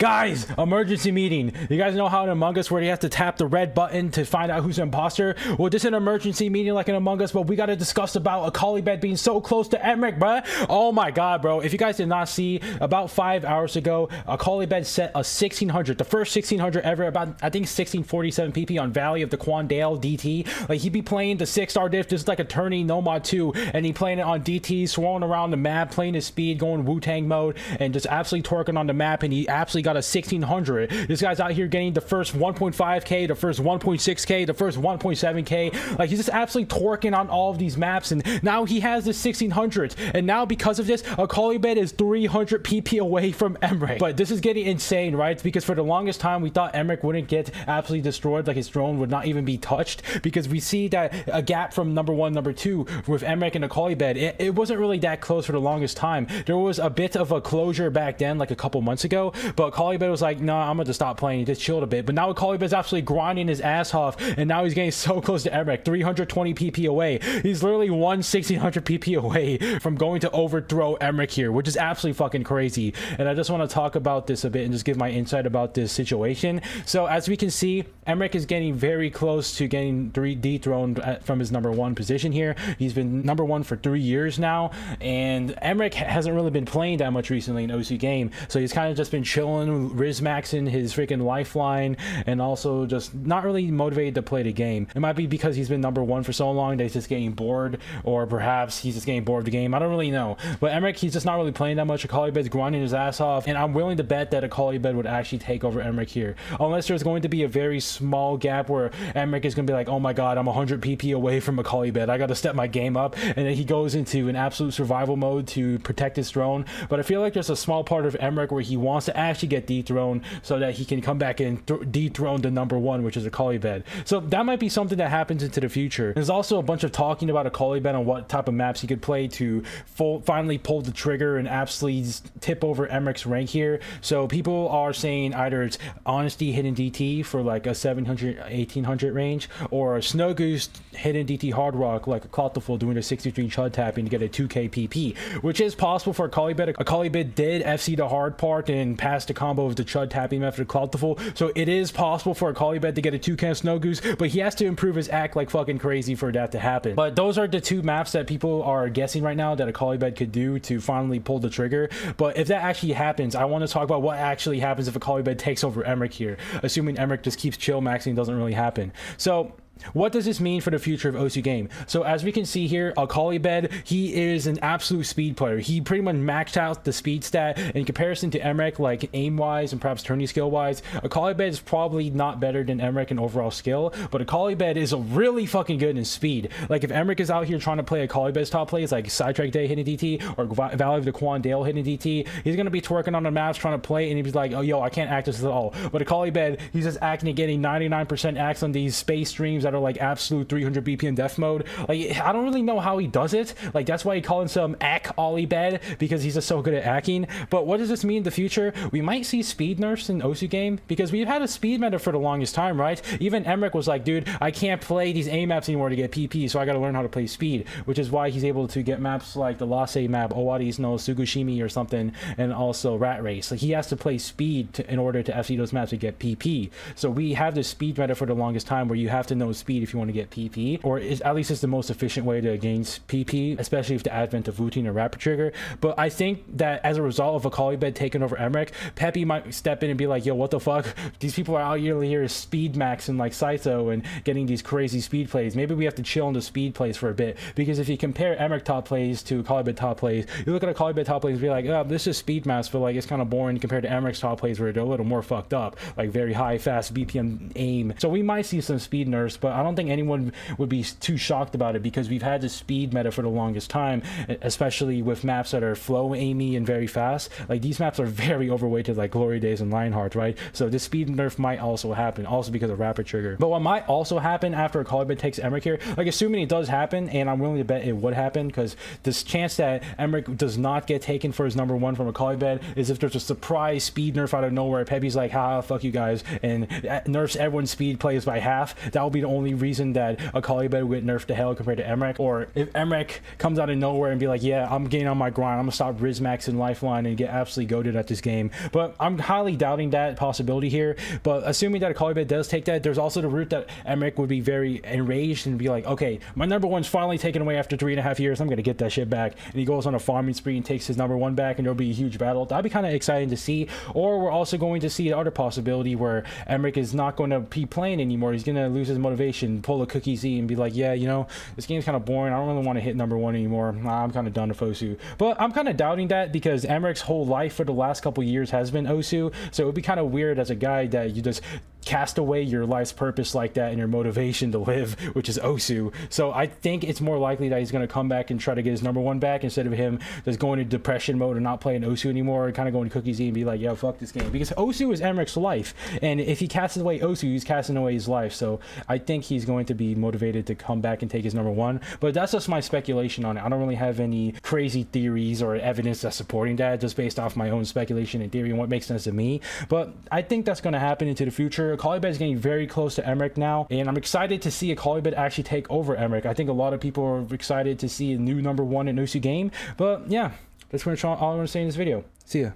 Guys, emergency meeting. You guys know how in Among Us where you have to tap the red button to find out who's an imposter? Well, this is an emergency meeting like in Among Us, but we got to discuss about Akolibed being so close to Mrekk, bruh. Oh my god, bro. If you guys did not see, about 5 hours ago, Akolibed set a 1600, the first 1600 ever, about, I think, 1647 PP on Valley of the Quandale DT. Like, he'd be playing the 6-star diff, just like a tourney Nomad 2, and he playing it on DT, swirling around the map, playing his speed, going Wu-Tang mode, and just absolutely torquing on the map, and he absolutely got a 1600. This guy's out here getting the first 1.5k, the first 1.6k, the first 1.7k. Like, he's just absolutely torquing on all of these maps, and now he has the 1600s. And now because of this, Akolibed is 300 PP away from Mrekk. But this is getting insane, right? Because for the longest time we thought Mrekk wouldn't get absolutely destroyed, like his drone would not even be touched, because we see that a gap from number 1, number 2 with Mrekk and Akolibed, it wasn't really that close for the longest time. There was a bit of a closure back then, like a couple months ago, but Akolibed was like, nah, I'm gonna just stop playing. He just chilled a bit. But now Akolibed's absolutely grinding his ass off, and now he's getting so close to Mrekk, 320 PP away. He's literally 1600 PP away from going to overthrow Mrekk here, which is absolutely fucking crazy. And I just want to talk about this a bit and just give my insight about this situation. So as we can see, Mrekk is getting very close to getting dethroned from his number 1 position here. He's been number 1 for 3 years now, and Mrekk hasn't really been playing that much recently in OC game, so he's kind of just been chilling, Rizmaxing his freaking lifeline, and also just not really motivated to play the game. It might be because he's been number 1 for so long that he's just getting bored, or perhaps he's just getting bored of the game. I don't really know. But Mrekk, he's just not really playing that much. Akolibed's grinding his ass off, and I'm willing to bet that Akolibed would actually take over Mrekk here, unless there's going to be a very small gap where Mrekk is going to be like, oh my god, I'm 100 PP away from Akolibed, I got to step my game up, and then he goes into an absolute survival mode to protect his throne. But I feel like there's a small part of Mrekk where he wants to actually get dethroned so that he can come back and dethrone the number 1, which is Akolibed. So that might be something that happens into the future. There's also a bunch of talking about Akolibed on what type of maps he could play to finally pull the trigger and absolutely tip over Mrekk's rank here. So people are saying either it's Honesty hidden DT for like a 700 1800 range, or a Snow Goose hidden DT hard rock like a Cloutful doing a 63 chud tapping to get a 2k PP, which is possible for Akolibed. Akolibed did FC the hard part and passed the combo of the chud tapping method of Cloutful, so it is possible for Akolibed to get a 2k Snow Goose, but he has to improve his act like fucking crazy for that to happen. But those are the 2 maps that people are guessing right now that Akolibed could do to finally pull the trigger. But if that actually happens, I want to talk about what actually happens if Akolibed takes over Mrekk here, assuming Mrekk just keeps chill maxing, doesn't really happen. So what does this mean for the future of OC game? So as we can see here, Akolibed, he is an absolute speed player. He pretty much maxed out the speed stat in comparison to Mrekk, like aim wise and perhaps tourney skill wise. Akolibed is probably not better than Mrekk in overall skill, but Akolibed is really fucking good in speed. Like, if Mrekk is out here trying to play Akolibed's top plays like Sidetrack Day hitting DT or Valley of the Quandale hitting DT, he's gonna be twerking on the maps trying to play, and he's like, oh yo, I can't act this at all. But Akolibed, he's just acting and getting 99% acts on these space streams that are like absolute 300 BPM death mode. Like, I don't really know how he does it. Like, that's why he calls him Akolibed, because he's just so good at hacking. But what does this mean in the future? We might see speed nerfs in OSU game, because we've had a speed meta for the longest time, right? Even Mrekk was like, dude, I can't play these aim maps anymore to get PP, so I gotta learn how to play speed, which is why he's able to get maps like the Lase map, Owari's no Sugushimi or something, and also Rat Race. Like, he has to play speed in order to FC those maps to get PP. So we have this speed meta for the longest time where you have to know speed if you want to get PP, or at least it's the most efficient way to gain PP, especially with the advent of Wu-Tang and Rapid Trigger. But I think that as a result of Akolibed taking over Mrekk, Peppy might step in and be like, yo, what the fuck? These people are out here speed maxing like Saito and getting these crazy speed plays. Maybe we have to chill on the speed plays for a bit, because if you compare Mrekk top plays to Akolibed top plays, you look at Akolibed top plays and be like, oh, this is speed maps, but like, it's kind of boring compared to Mrekk's top plays where they're a little more fucked up, like very high, fast BPM aim. So we might see some speed nerfs, but I don't think anyone would be too shocked about it, because we've had the speed meta for the longest time, especially with maps that are flow aimy and very fast. Like, these maps are very overweighted, like Glory Days and Lionheart, right? So this speed nerf might also happen, also because of Rapid Trigger. But what might also happen after Akolibed takes Mrekk here, like, assuming it does happen, and I'm willing to bet it would happen, because this chance that Mrekk does not get taken for his number 1 from Akolibed is if there's a surprise speed nerf out of nowhere. Peppy's like, haha, fuck you guys, and nerfs everyone's speed plays by half. That will be the only reason that Akolibed would get nerfed to hell compared to Mrekk, or if Mrekk comes out of nowhere and be like, yeah, I'm getting on my grind, I'm gonna stop Rizmax and Lifeline and get absolutely goated at this game. But I'm highly doubting that possibility here. But assuming that Akolibed does take that, there's also the route that Mrekk would be very enraged and be like, okay, my number one's finally taken away after 3.5 years, I'm gonna get that shit back. And he goes on a farming spree and takes his number one back, and there'll be a huge battle. That'd be kind of exciting to see. Or we're also going to see the other possibility where Mrekk is not going to be playing anymore. He's going to lose his motivation, pull a Cookie Z and be like, yeah, you know, this game's kind of boring. I don't really want to hit number one anymore. Nah, I'm kind of done with Osu. But I'm kind of doubting that because Mrekk's whole life for the last couple years has been Osu. So it would be kind of weird as a guy that you just cast away your life's purpose like that and your motivation to live, which is Osu. So I think it's more likely that he's going to come back and try to get his number one back instead of him just going into depression mode and not playing Osu anymore and kind of going to Cookie Z and be like, yo, fuck this game. Because Osu is Mrekk's life. And if he casts away Osu, he's casting away his life. So I think he's going to be motivated to come back and take his number one. But that's just my speculation on it. I don't really have any crazy theories or evidence that's supporting that, just based off my own speculation and theory and what makes sense to me. But I think that's going to happen into the future. Akolibed is getting very close to Mrekk now, and I'm excited to see Akolibed actually take over Mrekk. I think a lot of people are excited to see a new number one in Osu game. But yeah, that's pretty much all I want to say in this video. See ya.